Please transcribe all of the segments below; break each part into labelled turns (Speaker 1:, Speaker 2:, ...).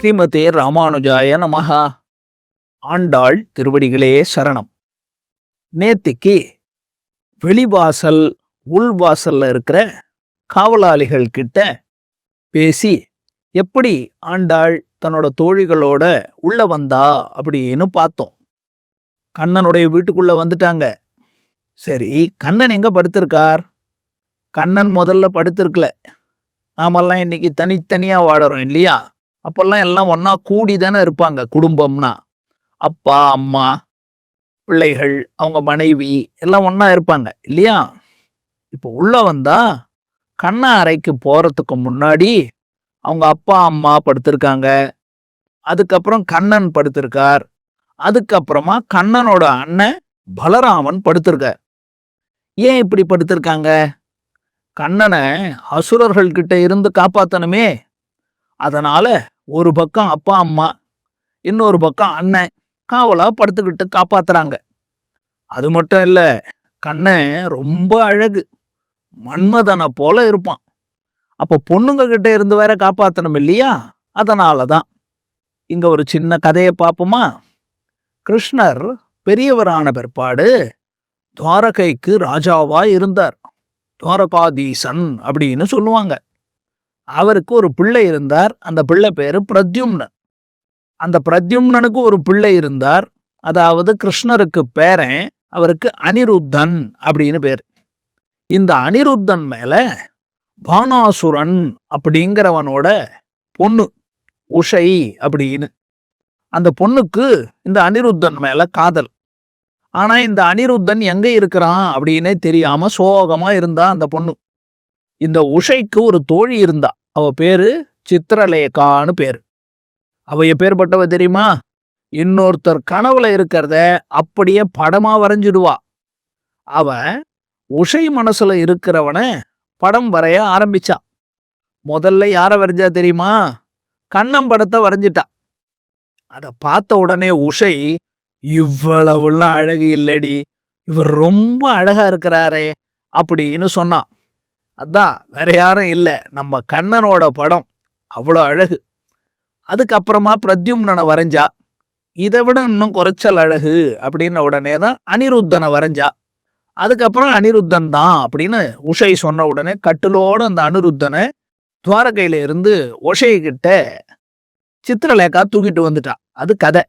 Speaker 1: ஸ்ரீமதே ராமானுஜாய நமஹா. ஆண்டாள் திருவடிகளே சரணம். நேத்திக்கு வெளிவாசல் உள்வாசல்ல இருக்கிற காவலாளிகள் கிட்ட பேசி எப்படி ஆண்டாள் தன்னோட தோழிகளோட உள்ள வந்தா அப்படின்னு பார்த்தோம். கண்ணனுடைய வீட்டுக்குள்ள வந்துட்டாங்க. சரி, கண்ணன் எங்க படுத்திருக்கார்? கண்ணன் முதல்ல படுத்திருக்கல. நாமெல்லாம் இன்னைக்கு தனித்தனியா வாடுறோம் இல்லையா? அப்பெல்லாம் எல்லாம் ஒன்னா கூடி தானே இருப்பாங்க. குடும்பம்னா அப்பா அம்மா பிள்ளைகள் அவங்க மனைவி எல்லாம் ஒன்னா இருப்பாங்க இல்லையா? இப்போ உள்ள வந்தா கண்ண அறைக்கு போறதுக்கு முன்னாடி அவங்க அப்பா அம்மா படுத்திருக்காங்க. அதுக்கப்புறம் கண்ணன் படுத்திருக்கார். அதுக்கப்புறமா கண்ணனோட அண்ணன் பலராமன் படுத்திருக்கார். ஏன் இப்படி படுத்திருக்காங்க? கண்ணனை அசுரர்கள் கிட்ட இருந்து காப்பாத்தணுமே. அதனால ஒரு பக்கம் அப்பா அம்மா, இன்னொரு பக்கம் அண்ணன் காவலா படுத்துக்கிட்டு காப்பாத்துறாங்க. அது மட்டும் இல்ல, கண்ணன் ரொம்ப அழகு, மன்மதனை போல இருப்பான். அப்ப பொண்ணுங்க கிட்ட இருந்து வேற காப்பாத்தணும் இல்லையா? அதனாலதான். இங்க ஒரு சின்ன கதையை பார்ப்போமா? கிருஷ்ணர் பெரியவரான பிற்பாடு துவாரகைக்கு ராஜாவா இருந்தார். துவாரகாதீசன் அப்படின்னு சொல்லுவாங்க. அவருக்கு ஒரு பிள்ளை இருந்தார். அந்த பிள்ளை பேரு பிரத்யும்னன். அந்த பிரத்யும்னனுக்கு ஒரு பிள்ளை இருந்தார். அதாவது கிருஷ்ணருக்கு பேரன். அவருக்கு அனிருத்தன் அப்படின்னு பேர். இந்த அனிருத்தன் மேல பானாசுரன் அப்படிங்கிறவனோட பொண்ணு உஷை அப்படின்னு, அந்த பொண்ணுக்கு இந்த அனிருத்தன் மேல காதல். ஆனா இந்த அனிருத்தன் எங்க இருக்கிறான் அப்படின்னே தெரியாம சோகமா இருந்தா அந்த பொண்ணு. இந்த உஷைக்கு ஒரு தோழி இருந்தா. அவ பேரு சித்திரலேகான்னு பேரு. அவ எப்பேற்பட்டவ தெரியுமா? இன்னொருத்தர் கனவுல இருக்கிறத அப்படியே படமா வரைஞ்சிடுவா. அவ உஷை மனசுல இருக்கிறவன படம் வரைய ஆரம்பிச்சா. முதல்ல யார வரைஞ்சா தெரியுமா? கண்ணன் படத்தை வரைஞ்சிட்டா. அத பார்த்த உடனே உஷை, இவ்வளவுலாம் அழகு இல்லடி, இவர் ரொம்ப அழகா இருக்கிறாரே அப்படின்னு சொன்னான். அதான், வேற யாரும் இல்ல, நம்ம கண்ணனோட படம், அவ்வளோ அழகு. அதுக்கப்புறமா பிரத்யும்னனை வரைஞ்சா. இதை விட இன்னும் குறைச்சல் அழகு அப்படின்ன உடனே தான் அனிருத்தனை வரைஞ்சா. அதுக்கப்புறம் அனிருத்தன் தான் அப்படின்னு உஷை சொன்ன உடனே கட்டிலோட அந்த அனிருத்தனை துவாரகையில இருந்து உஷை கிட்ட சித்திரலேகா தூக்கிட்டு வந்துட்டா. அது கதை.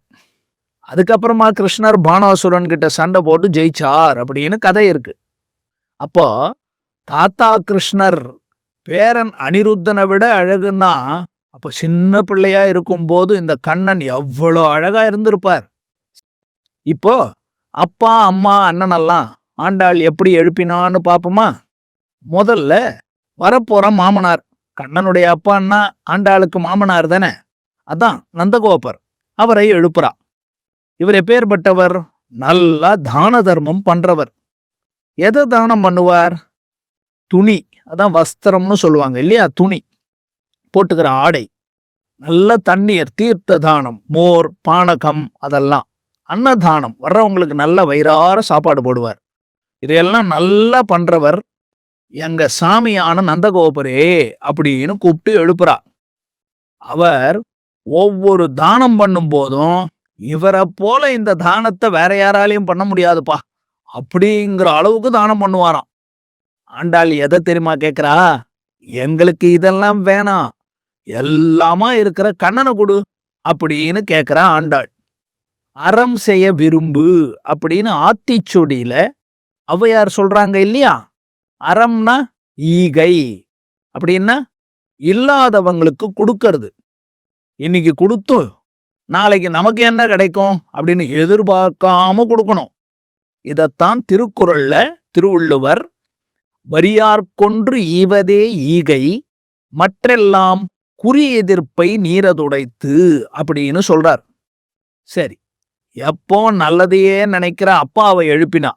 Speaker 1: அதுக்கப்புறமா கிருஷ்ணர் பானாசுரன் கிட்ட சண்டை போட்டு ஜெயிச்சார் அப்படின்னு கதை இருக்கு. அப்போ தாத்தா கிருஷ்ணர் பேரன் அனிருத்தனை விட அழகுன்னா, அப்ப சின்ன பிள்ளையா இருக்கும்போது இந்த கண்ணன் எவ்வளோ அழகா இருந்திருப்பார். இப்போ அப்பா அம்மா அண்ணனெல்லாம் ஆண்டாள் எப்படி எழுப்பினான்னு பாப்போமா? முதல்ல வரப்போற மாமனார், கண்ணனுடைய அப்பான்னா ஆண்டாளுக்கு மாமனார் தானே, அதான் நந்தகோபர், அவரை எழுப்புறா. இவர் எப்பேற்பட்டவர்? நல்லா தான தர்மம் பண்றவர். எதை தானம் பண்ணுவார்? துணி, அதான் வஸ்திரம்னு சொல்லுவாங்க இல்லையா? துணி, போட்டுக்கிற ஆடை, நல்ல தண்ணீர், தீர்த்த தானம், மோர் பானகம், அதெல்லாம். அன்னதானம், வர்றவங்களுக்கு நல்ல வயிறார சாப்பாடு போடுவார். இதையெல்லாம் நல்லா பண்றவர் எங்க சாமியான நந்தகோபரே அப்படின்னு கூப்பிட்டு எழுப்புறா. அவர் ஒவ்வொரு தானம் பண்ணும் போதும் இவரை போல இந்த தானத்தை வேற யாராலையும் பண்ண முடியாதுப்பா அப்படிங்கிற அளவுக்கு தானம் பண்ணுவாராம். ஆண்டாள் எதை தெரியுமா கேக்குறா? எங்களுக்கு இதெல்லாம் வேணாம், எல்லாமா இருக்கிற கண்ணனை கொடு அப்படின்னு கேக்குறா ஆண்டாள். அறம் செய்ய விரும்பு அப்படின்னு ஆத்திச்சூடியில ஔவையார் சொல்றாங்க இல்லையா? அறம்னா ஈகை அப்படின்னா இல்லாதவங்களுக்கு கொடுக்கறது. இன்னைக்கு கொடுத்து நாளைக்கு நமக்கு என்ன கிடைக்கும் அப்படின்னு எதிர்பார்க்காம கொடுக்கணும். இதத்தான் திருக்குறள்ல திருவள்ளுவர் வரியார்கொன்று ஈவதே ஈகை, மற்றெல்லாம் குறி எதிர்ப்பை நீரதுடைத்து அப்படின்னு சொல்றார். சரி, எப்போ நல்லதையே நினைக்கிற அப்பாவை எழுப்பினா.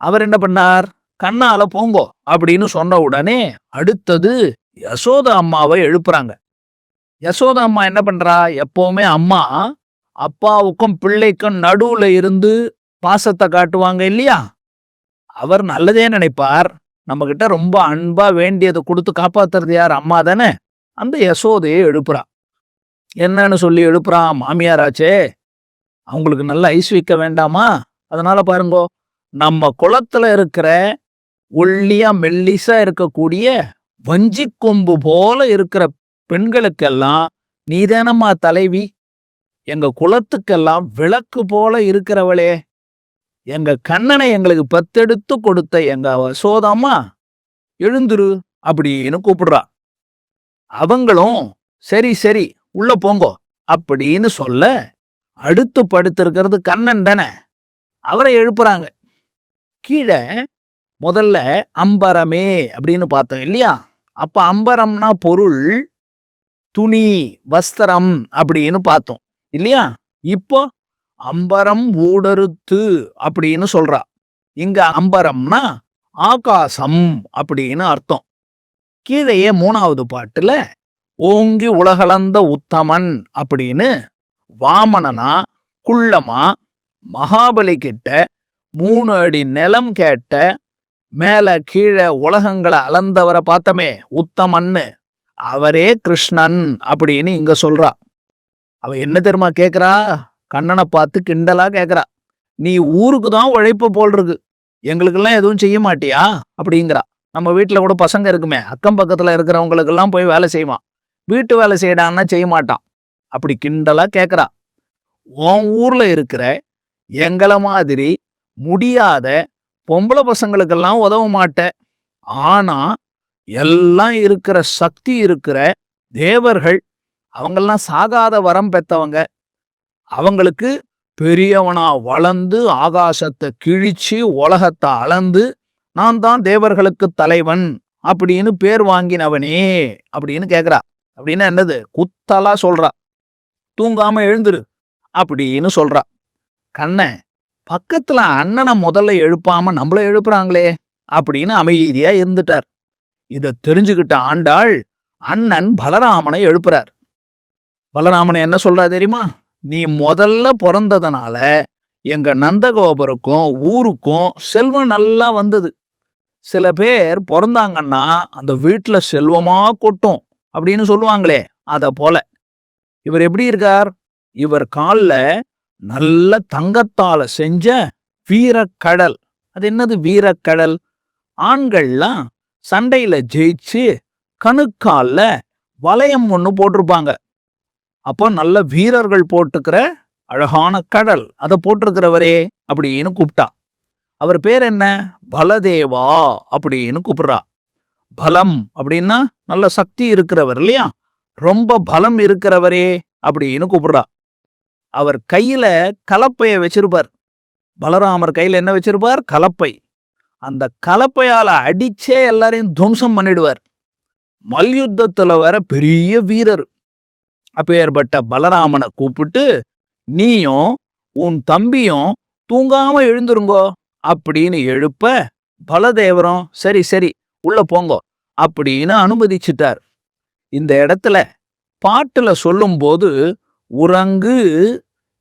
Speaker 1: அவர் என்ன பண்ணார்? கண்ணால போங்கோ அப்படின்னு சொன்ன உடனே அடுத்தது யசோத அம்மாவை எழுப்புறாங்க. யசோத அம்மா என்ன பண்றா? எப்பவுமே அம்மா அப்பாவுக்கும் பிள்ளைக்கும் நடுவுல இருந்து பாசத்தை காட்டுவாங்க இல்லையா? அவர் நல்லதே நினைப்பார். நம்ம கிட்ட ரொம்ப அன்பா வேண்டியதை கொடுத்து காப்பாத்துறது யார்? அம்மா தானே. அந்த யசோதையை எழுப்புறா. என்னன்னு சொல்லி எழுப்புறான். மாமியாராச்சே, அவங்களுக்கு நல்ல ஐஸ் வைக்க வேண்டாமா? அதனால பாருங்கோ, நம்ம குலத்துல இருக்கிற ஒல்லியா மெல்லிசா இருக்கக்கூடிய வஞ்சி கொம்பு போல இருக்கிற பெண்களுக்கெல்லாம் நீதானம்மா தலைவி. எங்க குலத்துக்கெல்லாம் விளக்கு போல இருக்கிறவளே, எங்க கண்ணனை எங்களுக்கு பத்தெடுத்து கொடுத்த எங்க யசோதாம்மா, எழுந்துரு அப்படின்னு கூப்பிடுறா. அவங்களும் சரி சரி உள்ள போங்கோ அப்படின்னு சொல்ல, அடுத்து படுத்திருக்கிறது கண்ணன் தானே, அவரை எழுப்புறாங்க. கீழே முதல்ல அம்பரமே அப்படின்னு பார்த்தோம் இல்லையா? அப்ப அம்பரம்னா பொருள், துணி, வஸ்திரம் அப்படின்னு பார்த்தோம் இல்லையா? இப்போ அம்பரம் ஊடறுத்து அப்படின்னு சொல்றா. இங்க அம்பரம்னா ஆகாசம் அப்படின்னு அர்த்தம். கீழேயே 3வது பாட்டுல ஓங்கி உலகளந்த உத்தமன் அப்படின்னு வாமனனா குள்ளமா மகாபலி கிட்ட 3 அடி நிலம் கேட்ட, மேல கீழே உலகங்களை அளந்தவரை பார்த்தமே உத்தமன்னு, அவரே கிருஷ்ணன் அப்படின்னு இங்க சொல்றா. அவ என்ன தெரியுமா கேக்குறா? கண்ணனை பார்த்து கிண்டலா கேக்குறா. நீ ஊருக்கு தான் உழைப்பு போல் இருக்கு, எங்களுக்கெல்லாம் எதுவும் செய்ய மாட்டியா அப்படிங்கிறா. நம்ம வீட்டுல கூட பசங்க இருக்குமே, அக்கம் பக்கத்துல இருக்கிறவங்களுக்கெல்லாம் போய் வேலை செய்வான். வீட்டு வேலை செய்யடான்னா செய்ய மாட்டான். அப்படி கிண்டலா கேக்குறா. உன் ஊர்ல இருக்கிற எங்கள மாதிரி முடியாத பொம்பளை பசங்களுக்கெல்லாம் உதவ மாட்ட. ஆனா எல்லாம் இருக்கிற சக்தி இருக்கிற தேவர்கள், அவங்கெல்லாம் சாகாத வரம் பெத்தவங்க. அவங்களுக்கு பெரியவனா வளர்ந்து ஆகாசத்தை கிழிச்சு உலகத்தை அளந்து நான் தான் தேவர்களுக்கு தலைவன் அப்படின்னு பேர் வாங்கினவனே அப்படின்னு கேக்குறா. அப்படின்னா என்னது? குத்தலா சொல்றா. தூங்காம எழுந்துரு அப்படின்னு சொல்றா. கண்ண பக்கத்துல அண்ணனை முதல்ல எழுப்பாம நம்மள எழுப்புறாங்களே அப்படின்னு அமைதியா இருந்துட்டார். இத தெரிஞ்சுக்கிட்ட ஆண்டாள் அண்ணன் பலராமனை எழுப்புறார். பலராமனை என்ன சொல்றா தெரியுமா? நீ முதல்ல பிறந்ததுனால எங்க நந்தகோபருக்கும் ஊருக்கும் செல்வம் நல்லா வந்தது. சில பேர் பிறந்தாங்கன்னா அந்த வீட்டுல செல்வமா கொட்டும் அப்படின்னு சொல்லுவாங்களே, அத போல இவர் எப்படி இருக்கார்? இவர் கால்ல நல்ல தங்கத்தால செஞ்ச வீரக்கடல். அது என்னது வீரக்கடல்? ஆண்கள்லாம் சண்டையில ஜெயிச்சு கணுக்கால்ல வளையம் ஒண்ணு போட்டிருப்பாங்க. அப்போ நல்ல வீரர்கள் போட்டுக்கிற அழகான கடல், அதை போட்டிருக்கிறவரே அப்படின்னு கூப்பிட்டா. அவர் பேர் என்ன? பலதேவா அப்படின்னு கூப்பிடுறா. பலம் அப்படின்னா நல்ல சக்தி இருக்கிறவர் இல்லையா? ரொம்ப பலம் இருக்கிறவரே அப்படின்னு கூப்பிடுறா. அவர் கையில கலப்பைய வச்சிருப்பார். பலராமர் கையில என்ன வச்சிருப்பார்? கலப்பை. அந்த கலப்பையால அடிச்சே எல்லாரையும் துவம்சம் பண்ணிடுவார். மல்யுத்தத்துல வேற பெரிய வீரர். அப்பேற்பட்ட பலராமனை கூப்பிட்டு, நீயும் உன் தம்பியும் தூங்காம எழுந்துருங்கோ அப்படின்னு எழுப்ப, பலதேவரும் சரி சரி உள்ள போங்கோ அப்படின்னு அனுமதிச்சிட்டார். இந்த இடத்துல பாட்டுல சொல்லும் போது உறங்கு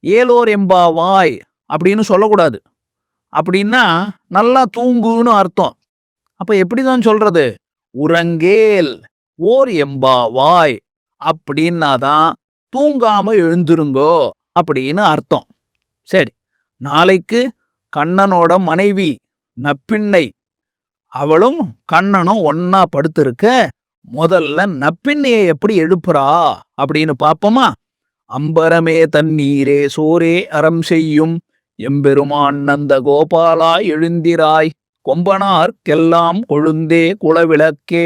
Speaker 1: ஏலோர் எம்பாவாய் அப்படின்னு சொல்லக்கூடாது. அப்படின்னா நல்லா தூங்குன்னு அர்த்தம். அப்ப எப்படிதான் சொல்றது? உறங்கேல் ஓர் எம்பாவாய் அப்படின்னாதான் தூங்காம எழுந்துருங்கோ அப்படின்னு அர்த்தம். சரி, நாளைக்கு கண்ணனோட மனைவி நப்பிண்ணை, அவளும் கண்ணனும் ஒன்னா படுத்திருக்க, முதல்ல நப்பிண்ணையை எப்படி எழுப்புறா அப்படின்னு பாப்போமா? அம்பரமே தண்ணீரே சோரே அறம் செய்யும் எம்பெருமான் நந்த கோபாலா எழுந்திராய், கொம்பனார்க்கெல்லாம் கொழுந்தே குலவிளக்கே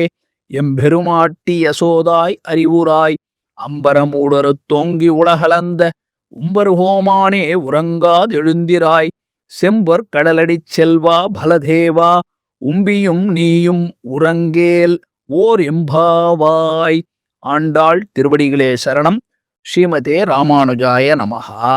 Speaker 1: எம்பெருமாட்டி யசோதாய் அறிவுராய், அம்பரமூடருத் தோங்கி உலகளந்த உம்பர்ஹோமானே உறங்காதெழுந்திராய், செம்பர் கடலடிச் செல்வா பலதேவா உம்பியும் நீயும் உறங்கேல் ஓர் எம்பாவாய். ஆண்டாள் திருவடிகளே சரணம். ஸ்ரீமதே ராமானுஜாய நமஹா.